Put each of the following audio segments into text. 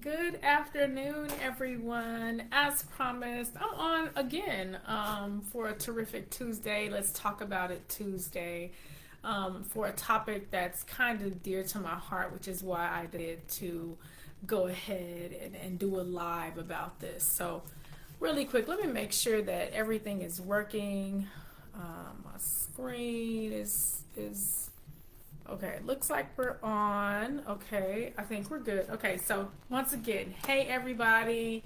Good afternoon, everyone. As promised, I'm on again for a terrific Tuesday. Let's talk about it Tuesday for a topic that's kind of dear to my heart, which is why I did to go ahead and do a live about this. So, really quick, let me make sure that everything is working. My screen is okay, looks like we're on. Okay, I think we're good. Okay, so once again, hey everybody.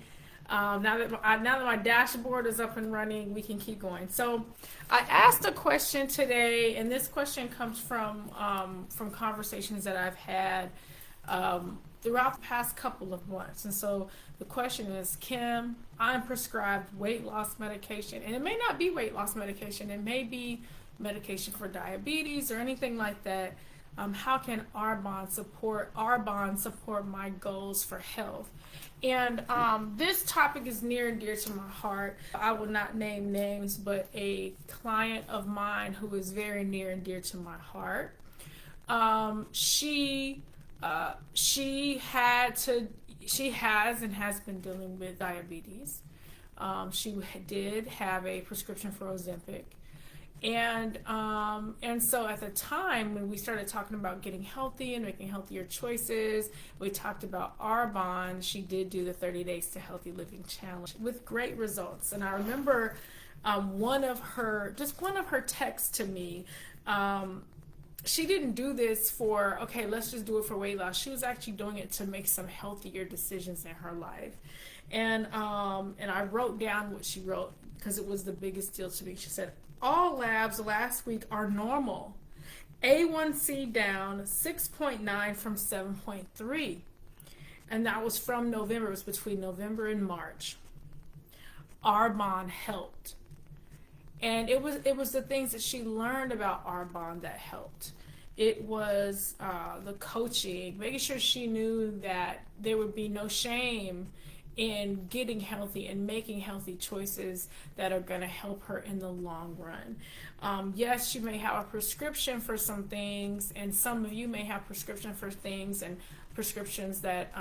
Now that my dashboard is up and running, we can keep going. So I asked a question today, and this question comes from conversations that I've had throughout the past couple of months. And so the question is, Kim, I'm prescribed weight loss medication, and it may not be weight loss medication. It may be medication for diabetes or anything like that. How can Arbonne support my goals for health? And this topic is near and dear to my heart. I will not name names, but a client of mine who is very near and dear to my heart. She has and has been dealing with diabetes. She did have a prescription for Ozempic. And so at the time when we started talking about getting healthy and making healthier choices, we talked about Arbonne. She did do the 30 Days to Healthy Living Challenge with great results. And I remember one of her texts to me. She didn't do this for, okay, let's just do it for weight loss. She was actually doing it to make some healthier decisions in her life. And I wrote down what she wrote because it was the biggest deal to me. She said, all labs last week are normal. A1C down 6.9 from 7.3. And that was from November. It was between November and March. Arbonne helped. And it was the things that she learned about Arbonne that helped. It was the coaching, making sure she knew that there would be no shame in getting healthy and making healthy choices that are going to help her in the long run. Yes, she may have a prescription for some things, and some of you may have prescription for things and prescriptions that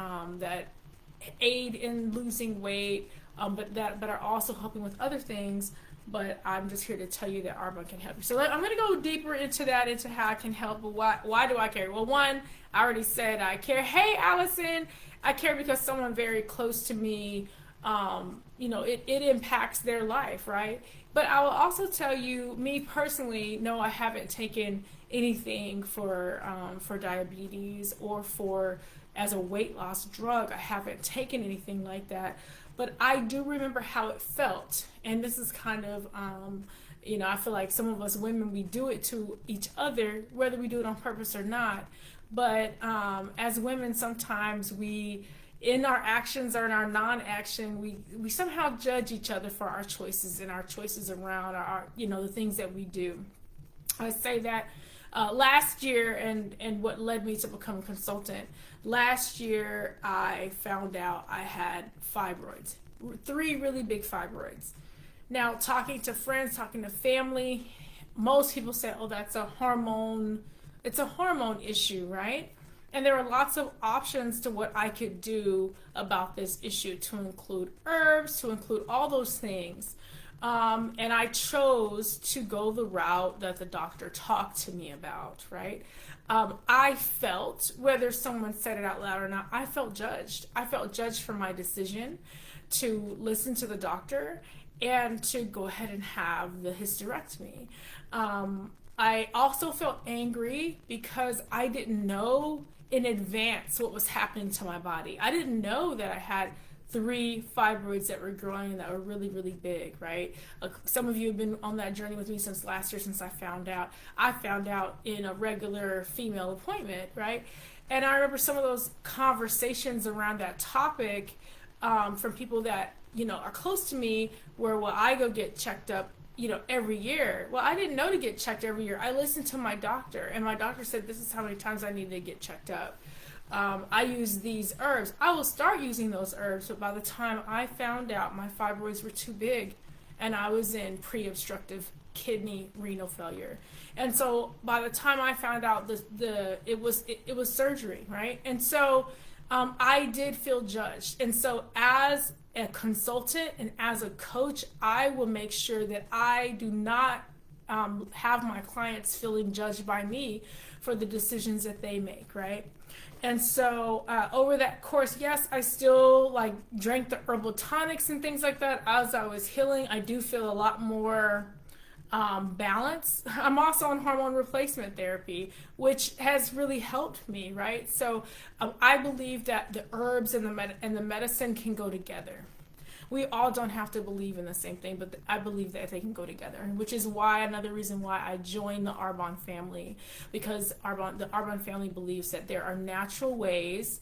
aid in losing weight, but are also helping with other things. But I'm just here to tell you that Arbonne can help you. So I'm going to go deeper into how I can help. But why do I care? Well, one, I already said I care. Hey, Allison, I care because someone very close to me, it impacts their life, right? But I will also tell you, me personally, no, I haven't taken anything for diabetes or as a weight loss drug. I haven't taken anything like that. But I do remember how it felt. And this is kind of, I feel like some of us women, we do it to each other, whether we do it on purpose or not. But as women, sometimes in our actions or in our non-action, we somehow judge each other for our choices and our choices around our the things that we do. I say that last year, and what led me to become a consultant. Last year, I found out I had fibroids, 3 really big fibroids. Now, talking to friends, talking to family, most people say, oh, that's a hormone. It's a hormone issue, right? And there are lots of options to what I could do about this issue, to include herbs, to include all those things. And I chose to go the route that the doctor talked to me about, right? I felt, whether someone said it out loud or not, I felt judged. I felt judged for my decision to listen to the doctor and to go ahead and have the hysterectomy. I also felt angry because I didn't know in advance what was happening to my body. I didn't know that I had 3 fibroids that were growing that were really, really big, right? Some of you have been on that journey with me since last year, since I found out. I found out in a regular female appointment, right? And I remember some of those conversations around that topic from people that, are close to me, where, well, I go get checked up, every year. Well, I didn't know to get checked every year. I listened to my doctor, and my doctor said, this is how many times I need to get checked up. I use these herbs. I will start using those herbs, but by the time I found out, my fibroids were too big, and I was in pre-obstructive kidney renal failure. And so by the time I found out, it was surgery, right? And so I did feel judged. And so as a consultant and as a coach, I will make sure that I do not have my clients feeling judged by me for the decisions that they make, right? And so over that course, yes, I still like drank the herbal tonics and things like that as I was healing. I do feel a lot more balance. I'm also on hormone replacement therapy, which has really helped me, right? So I believe that the herbs and the medicine can go together. We all don't have to believe in the same thing, but I believe that they can go together, which is why another reason why I joined the Arbonne family, because the Arbonne family believes that there are natural ways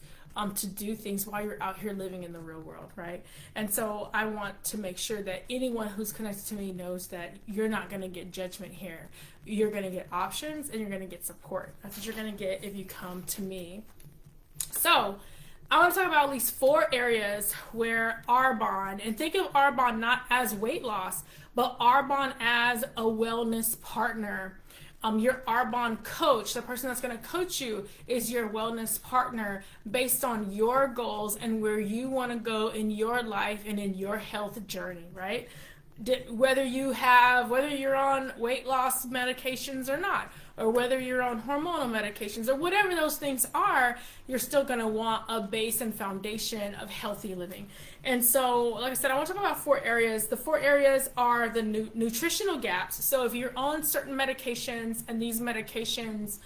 to do things while you're out here living in the real world, right? And so I want to make sure that anyone who's connected to me knows that you're not going to get judgment here. You're going to get options and you're going to get support. That's what you're going to get if you come to me. So I want to talk about at least 4 areas where Arbonne, and think of Arbonne not as weight loss, but Arbonne as a wellness partner. Your Arbonne coach, the person that's going to coach you, is your wellness partner based on your goals and where you want to go in your life and in your health journey, right? Whether you're on weight loss medications or not, or whether you're on hormonal medications or whatever those things are, you're still going to want a base and foundation of healthy living. And so, like I said, I want to talk about 4 areas. The 4 areas are the nutritional gaps. So if you're on certain medications and these medications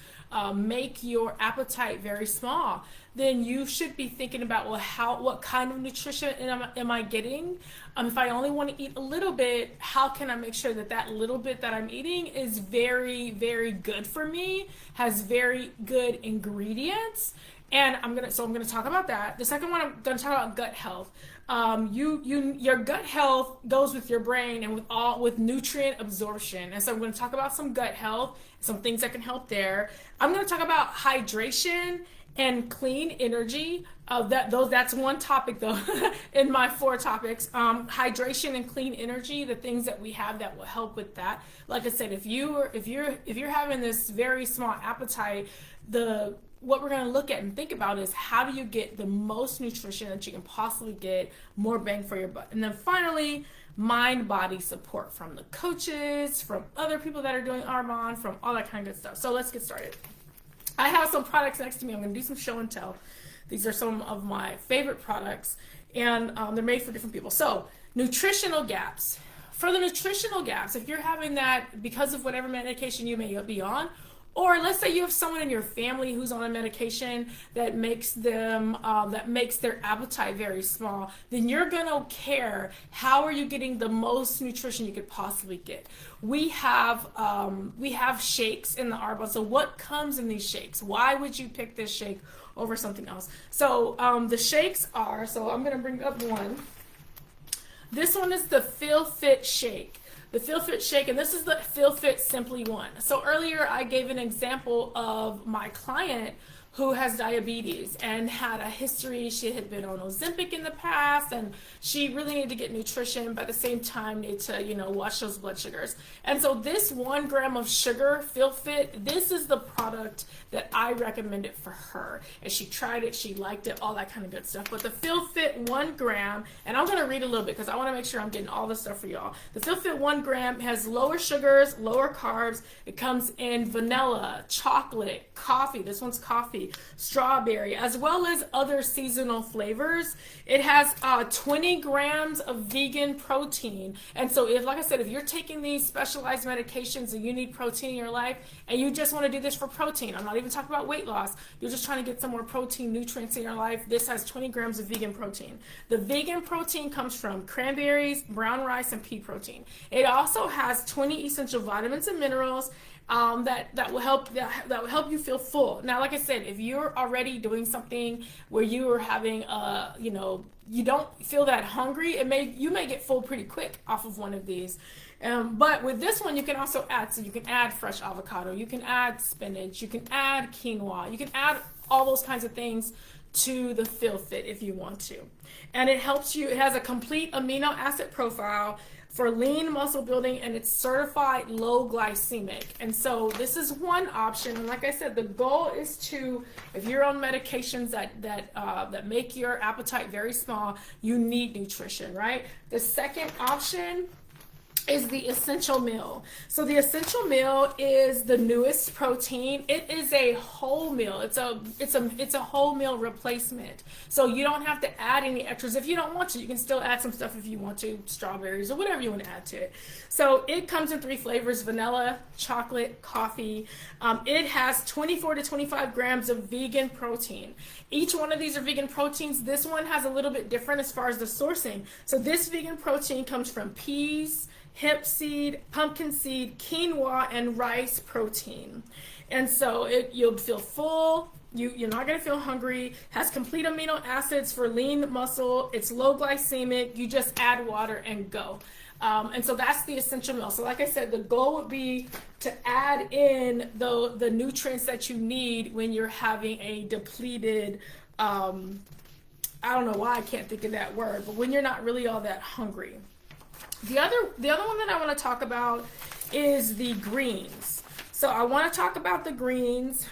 make your appetite very small, then you should be thinking about, well, what kind of nutrition am I getting? If I only want to eat a little bit, how can I make sure that that little bit that I'm eating is very, very good for me, has very good ingredients? And I'm gonna talk about that. The second one, I'm gonna talk about gut health. Your gut health goes with your brain and with nutrient absorption. And so I'm going to talk about some gut health, some things that can help there. I'm going to talk about hydration and clean energy. That's one topic though in my 4 topics. Hydration and clean energy, the things that we have that will help with that. Like I said, if you're having this very small appetite, what we're going to look at and think about is how do you get the most nutrition that you can possibly get, more bang for your buck. And then finally, mind-body support from the coaches, from other people that are doing Arbonne, from all that kind of good stuff. So let's get started. I have some products next to me. I'm going to do some show and tell. These are some of my favorite products, and they're made for different people. So nutritional gaps. For the nutritional gaps, if you're having that because of whatever medication you may be on, or let's say you have someone in your family who's on a medication that makes their appetite very small, then you're gonna care, how are you getting the most nutrition you could possibly get? We have shakes in the Arbonne. So what comes in these shakes? Why would you pick this shake over something else? So the shakes are, so I'm gonna bring up one. This one is the Feel Fit Shake. The Feel Fit Shake, and this is the Feel Fit Simply One. So earlier I gave an example of my client who has diabetes and had a history. She had been on Ozempic in the past, and she really needed to get nutrition, but at the same time need to, watch those blood sugars. And so this 1 gram of sugar, Feel Fit, this is the product that I recommended for her. And she tried it, she liked it, all that kind of good stuff. But the Feel Fit 1 gram, and I'm going to read a little bit because I want to make sure I'm getting all this stuff for y'all. The Feel Fit 1 gram has lower sugars, lower carbs. It comes in vanilla, chocolate, coffee. This one's coffee, strawberry, as well as other seasonal flavors. It has 20 grams of vegan protein. And so if, like I said, if you're taking these specialized medications and you need protein in your life and you just want to do this for protein, I'm not even talking about weight loss, you're just trying to get some more protein nutrients in your life, this has 20 grams of vegan protein. The vegan protein comes from cranberries, brown rice, and pea protein. It also has 20 essential vitamins and minerals that will help you feel full. Now, like I said, if you're already doing something where you are having you don't feel that hungry, you may get full pretty quick off of one of these. But with this one, you can also add, so you can add fresh avocado, you can add spinach, you can add quinoa, you can add all those kinds of things to the Feel Fit if you want to. And it helps you, it has a complete amino acid profile. for lean muscle building, and it's certified low glycemic. And so this is one option. And like I said, the goal is to, if you're on medications that make your appetite very small, you need nutrition, right? The second option is the essential meal. So the essential meal is the newest protein. It is a whole meal. It's a whole meal replacement. So you don't have to add any extras if you don't want to. You can still add some stuff if you want to, strawberries or whatever you want to add to it. So it comes in 3 flavors: vanilla, chocolate, coffee. It has 24 to 25 grams of vegan protein. Each one of these are vegan proteins. This one has a little bit different as far as the sourcing. So this vegan protein comes from peas, hemp seed, pumpkin seed, quinoa, and rice protein. And so you'll feel full. You're not going to feel hungry. Has complete amino acids for lean muscle. It's low glycemic. You just add water and go. And so that's the essential meal. So like I said, the goal would be to add in the nutrients that you need when you're having a depleted, I don't know why I can't think of that word, but when you're not really all that hungry. The other one that I want to talk about is the greens. So I want to talk about the greens.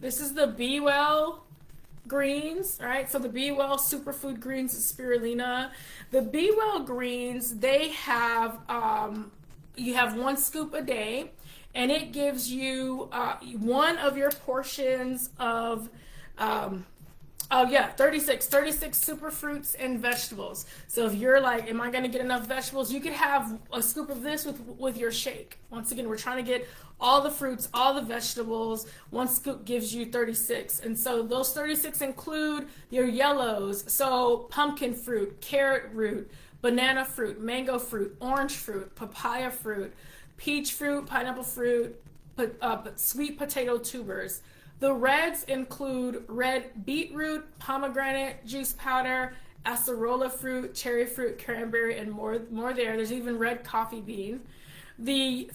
This is the Be Well greens, right? So the Be Well superfood greens is spirulina. The Be Well greens, they have, you have 1 scoop a day, and it gives you one of your portions of 36 super fruits and vegetables. So if you're like, am I going to get enough vegetables? You could have a scoop of this with your shake. Once again, we're trying to get all the fruits, all the vegetables. 1 scoop gives you 36. And so those 36 include your yellows. So pumpkin fruit, carrot root, banana fruit, mango fruit, orange fruit, papaya fruit, peach fruit, pineapple fruit, sweet potato tubers. The reds include red beetroot, pomegranate juice powder, acerola fruit, cherry fruit, cranberry, and more there. There's even red coffee bean. The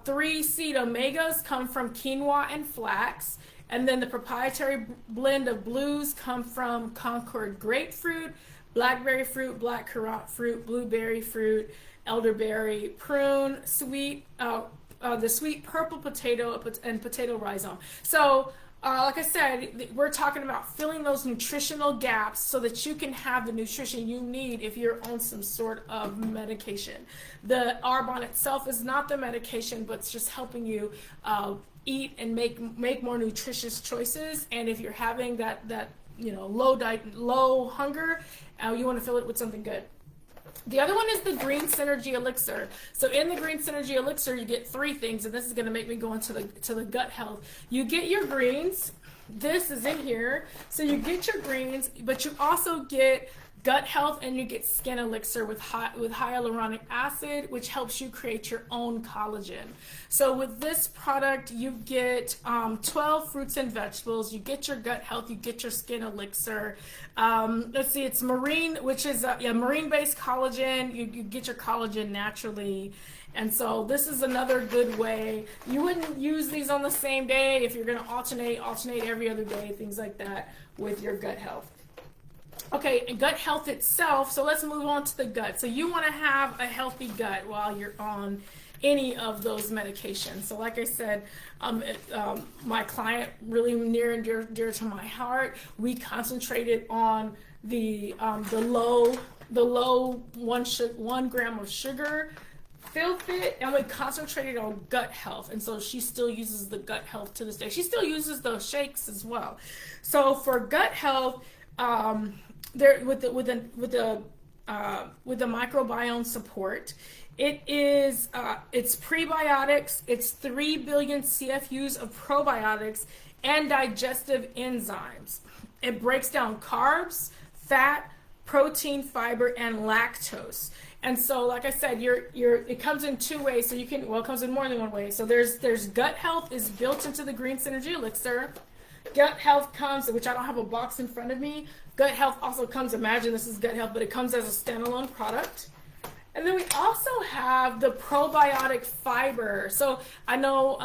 3 seed omegas come from quinoa and flax. And then the proprietary blend of blues come from Concord grapefruit, blackberry fruit, black currant fruit, blueberry fruit, elderberry, prune, the sweet purple potato, and potato rhizome. So like I said, we're talking about filling those nutritional gaps so that you can have the nutrition you need if you're on some sort of medication. The Arbonne itself is not the medication, but it's just helping you eat and make more nutritious choices. And if you're having that low hunger, you want to fill it with something good. The other one is the Green Synergy Elixir. So in the Green Synergy Elixir, you get 3 things, and this is going to make me go into the gut health. You get your greens. This is in here. So you get your greens, but you also get gut health, and you get skin elixir with hyaluronic acid, which helps you create your own collagen. So with this product, you get 12 fruits and vegetables. You get your gut health. You get your skin elixir. Let's see, it's marine, which is marine-based collagen. You get your collagen naturally. And so this is another good way. You wouldn't use these on the same day if you're going to alternate every other day, things like that with your gut health. Okay, and gut health itself, so let's move on to the gut. So you want to have a healthy gut while you're on any of those medications. So like I said, my client, really near and dear to my heart, we concentrated on the low 1 gram of sugar, feel fit, and we concentrated on gut health. And so she still uses the gut health to this day. She still uses those shakes as well. So for gut health, there with the microbiome support, it's prebiotics, it's 3 billion CFUs of probiotics and digestive enzymes. It breaks down carbs, fat, protein, fiber, and lactose. And so, like I said, it comes in 2 ways. So it comes in more than 1 way. So there's gut health is built into the Green Synergy Elixir. Gut health comes, which I don't have a box in front of me. Gut health also comes, imagine this is gut health, but it comes as a standalone product. And then we also have the probiotic fiber. So I know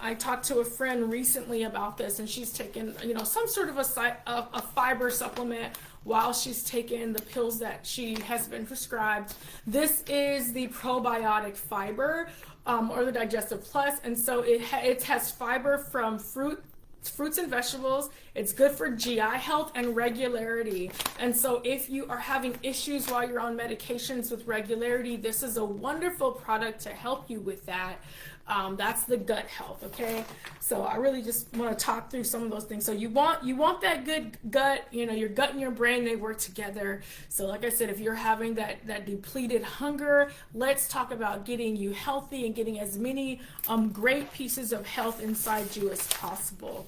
I talked to a friend recently about this, and she's taken, some sort of a fiber supplement while she's taken the pills that she has been prescribed. This is the probiotic fiber, or the Digestive Plus, and so it has fiber from fruits and vegetables. It's good for GI health and regularity. And so if you are having issues while you're on medications with regularity, this is a wonderful product to help you with that. That's the gut health, okay? So I really just want to talk through some of those things. So you want that good gut, your gut and your brain, they work together. So like I said, if you're having that depleted hunger, let's talk about getting you healthy and getting as many great pieces of health inside you as possible.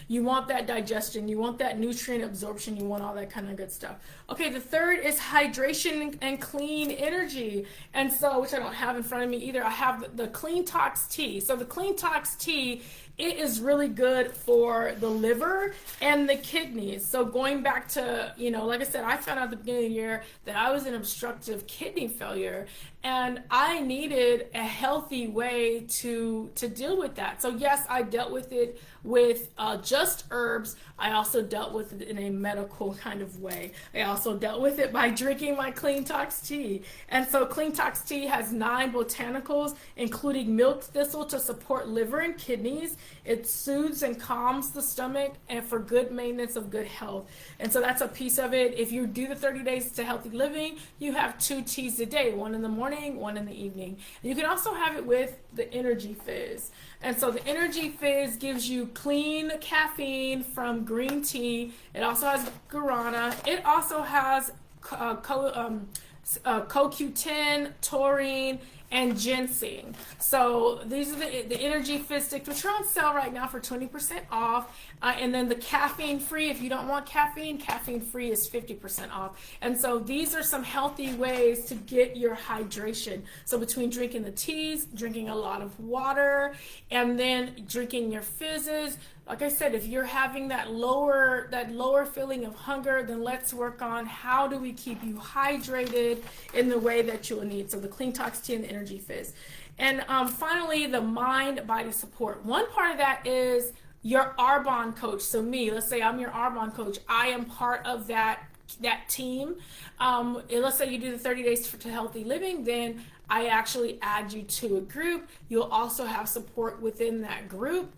You want that digestion, you want that nutrient absorption, you want all that kind of good stuff. Okay, the third is hydration and clean energy. And so, which I don't have in front of me either, I have the Clean Tox tea. So the Clean Tox tea, it is really good for the liver and the kidneys. So going back to, like I said, I found out at the beginning of the year that I was in obstructive kidney failure, and I needed a healthy way to deal with that. So yes, I dealt with it with just herbs. I also dealt with it in a medical kind of way. I also dealt with it by drinking my Clean Tox tea. And so Clean Tox tea has 9 botanicals, including milk thistle to support liver and kidneys. It soothes and calms the stomach and for good maintenance of good health. And so that's a piece of it. If you do the 30 days to healthy living, you have 2 teas a day, 1 in the morning, 1 in the evening. You can also have it with the Energy Fizz. And so the Energy Fizz gives you clean caffeine from green tea. It also has guarana. It also has CoQ10, taurine, and ginseng. So these are the Energy Fizz sticks, which are on sale right now for 20% off. And then the caffeine free, if you don't want caffeine free is 50% off. And so these are some healthy ways to get your hydration. So between drinking the teas, drinking a lot of water, and then drinking your fizzes, like I said, if you're having that lower feeling of hunger, then let's work on how do we keep you hydrated in the way that you'll need. So the Clean Tox tea and the Energy Fizz. And finally, the mind body support. One part of that is your Arbonne coach. So me, let's say I'm your Arbonne coach. I am part of that team. Let's say you do the 30 days to healthy living, then I actually add you to a group. You'll also have support within that group.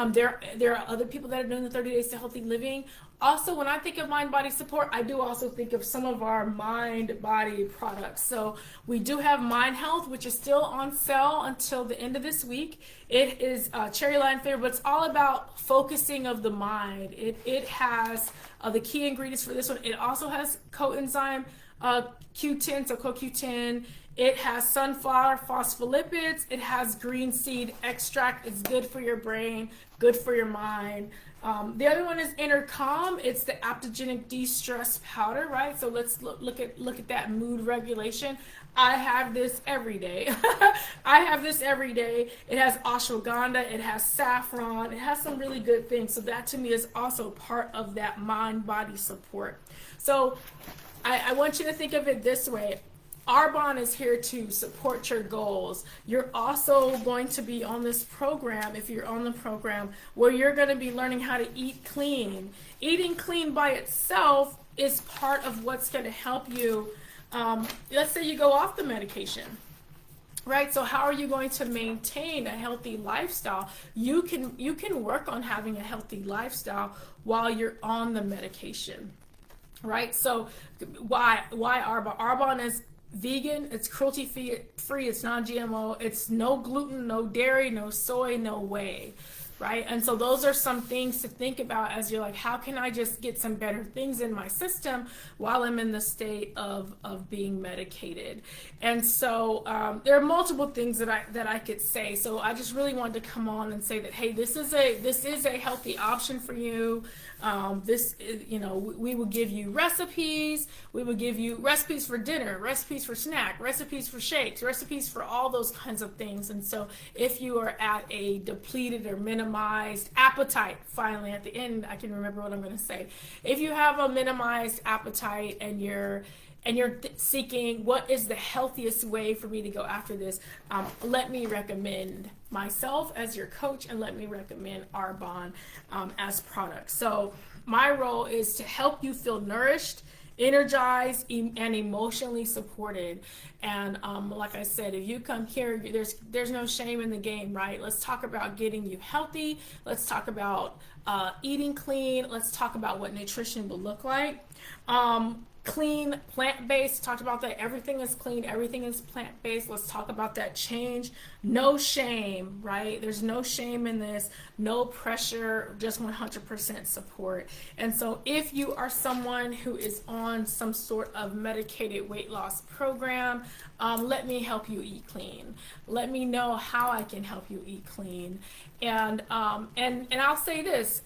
There are other people that are doing the 30 days to healthy living. Also, when I think of mind body support, I do also think of some of our mind body products. So we do have Mind Health, which is still on sale until the end of this week. It is Cherry Line Favorite, but it's all about focusing of the mind. It has the key ingredients for this one. It also has coenzyme Q10, so CoQ10. It has sunflower phospholipids. It has green seed extract. It's good for your brain, good for your mind. The other one is Inner Calm. It's the adaptogenic de-stress powder, right? So let's look at that mood regulation. I have this every day. I have this every day. It has ashwagandha. It has saffron. It has some really good things. So that to me is also part of that mind-body support. So I want you to think of it this way. Arbonne is here to support your goals. You're also going to be on this program, if you're on the program, where you're going to be learning how to eat clean. Eating clean by itself is part of what's going to help you. Let's say you go off the medication, right? So how are you going to maintain a healthy lifestyle? You can work on having a healthy lifestyle while you're on the medication, right? So why Arbonne? Arbonne is vegan, it's cruelty free, it's non-GMO, it's no gluten, no dairy, no soy, no whey, right? And so those are some things to think about as you're like, how can I just get some better things in my system while I'm in the state of being medicated? And so there are multiple things that I could say. So I just really wanted to come on and say that, hey, this is a healthy option for you. We will give you recipes. We will give you recipes for dinner, recipes for snack, recipes for shakes, recipes for all those kinds of things. And so if you are at a depleted or minimized appetite, finally at the end, I can remember what I'm going to say. If you have a minimized appetite and you're and you're seeking what is the healthiest way for me to go after this, let me recommend myself as your coach, and let me recommend Arbonne as products. So my role is to help you feel nourished, energized, and emotionally supported. And like I said, if you come here, there's no shame in the game, right? Let's talk about getting you healthy. Let's talk about eating clean. Let's talk about what nutrition will look like. Clean, plant-based, talked about that. Everything is clean, everything is plant-based. Let's talk about that change. No shame, right? There's no shame in this, no pressure, just 100% support. And so if you are someone who is on some sort of medicated weight loss program, let me help you eat clean. Let me know how I can help you eat clean. And I'll say this,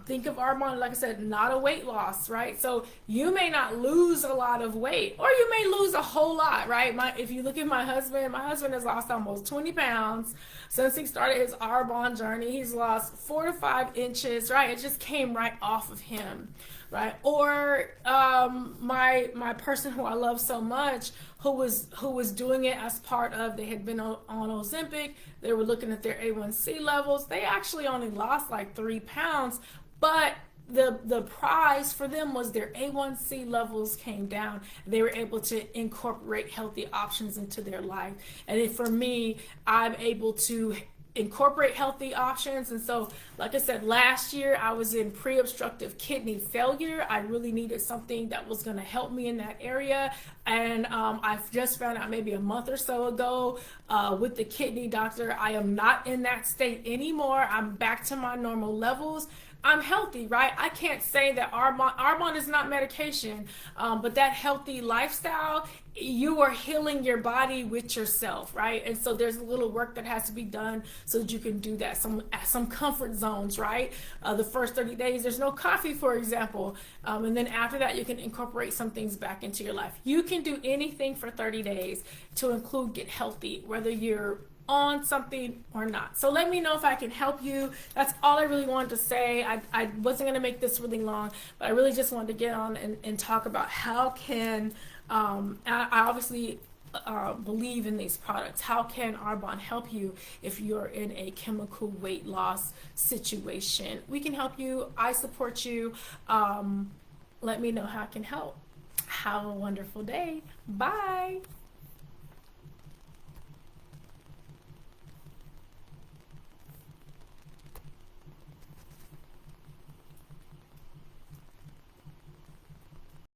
think of Arbonne, like I said, not a weight loss, right? So you may not lose a lot of weight, or you may lose a whole lot, right? If you look at my husband has lost almost 20 pounds since he started his Arbonne journey. He's lost 4 to 5 inches, right? It just came right off of him, right? Or my person who I love so much, who was doing it as part of, they had been on Ozempic, they were looking at their A1C levels, they actually only lost like 3 pounds, but the prize for them was their A1C levels came down. They were able to incorporate healthy options into their life. And then for me, I'm able to incorporate healthy options. And so, like I said, last year I was in pre-obstructive kidney failure. I really needed something that was going to help me in that area. And I've just found out maybe a month or so ago with the kidney doctor, I am not in that state anymore. I'm back to my normal levels. I'm healthy, right? I can't say that Arbonne is not medication, but that healthy lifestyle, you are healing your body with yourself, right? And so there's a little work that has to be done so that you can do that. Some comfort zones, right? The first 30 days, there's no coffee, for example. And then after that, you can incorporate some things back into your life. You can do anything for 30 days to include get healthy, whether you're on something or not. So let me know if I can help you. That's all I really wanted to say. I wasn't going to make this really long, but I really just wanted to get on and talk about how can, I obviously believe in these products. How can Arbonne help you if you're in a chemical weight loss situation? We can help you. I support you. Let me know how I can help. Have a wonderful day. Bye.